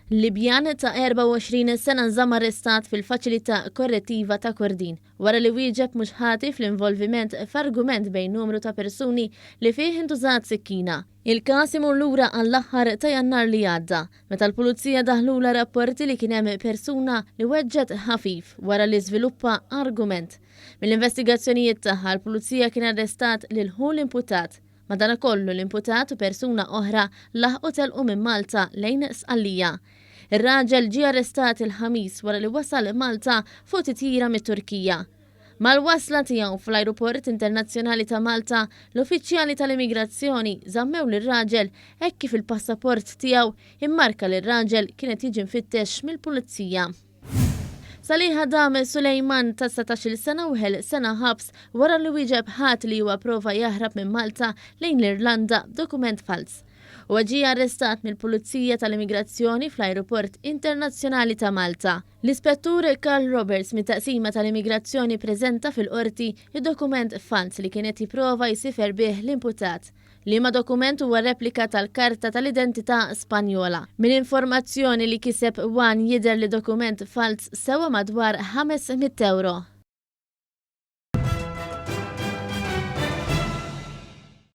Libjan ta' 24 sena nżamm arrestat fil-faċilità korrettiva ta' Kordin wara li wieġeb mhux ħati fl-involviment f'argument bejn numru ta' persuni li fih intużat sikkina. Il-każ imur lura għall-aħħar ta' Jannar li għadda, meta l-pulizija daħlula rapporti li kien hemm persuna li weġġet ħafif wara li żviluppa argument. Mill-investigazzjonijiet tagħha l-pulizija kien arrestat lil hu l-imputat. Madankollu l-imputat u persuna oħra laħqu telqu minn Malta lejn Sqallija. Ir-raġel ġie arrestat il-ħamis wara li wasal Malta fuq titjira mit-Turkija. Mal-wasla tiegħu fl-Ajruport Internazzjonali ta' Malta, l-uffiċjali tal-immigrazzjoni żammew lir-raġel hekk kif il-passaport tiegħu immarka li r-raġel kienet jiġi mfittex mill-pulizija. Saliha Dame Sulejman ta' 17 sena u sena ħabs wara li wieġeb ħadd li huwa prova jaħrab minn Malta lejn l-Irlanda b'dokument fals. U ġie arrestat mill-Pulizija tal-Immigrazzjoni fl-Ajruport Internazzjonali ta' Malta. L-Ispettur Carl Roberts mit-taqsima tal-Immigrazzjoni preżenta fil-qorti id-dokument fals li kienet jipprova jsifer bih l-imputat. Liema dokument huwa replika tal-Karta tal-Identità Spanjola. Mill-informazzjoni li kiseb Wan jidher li dokument fals sewa madwar €500.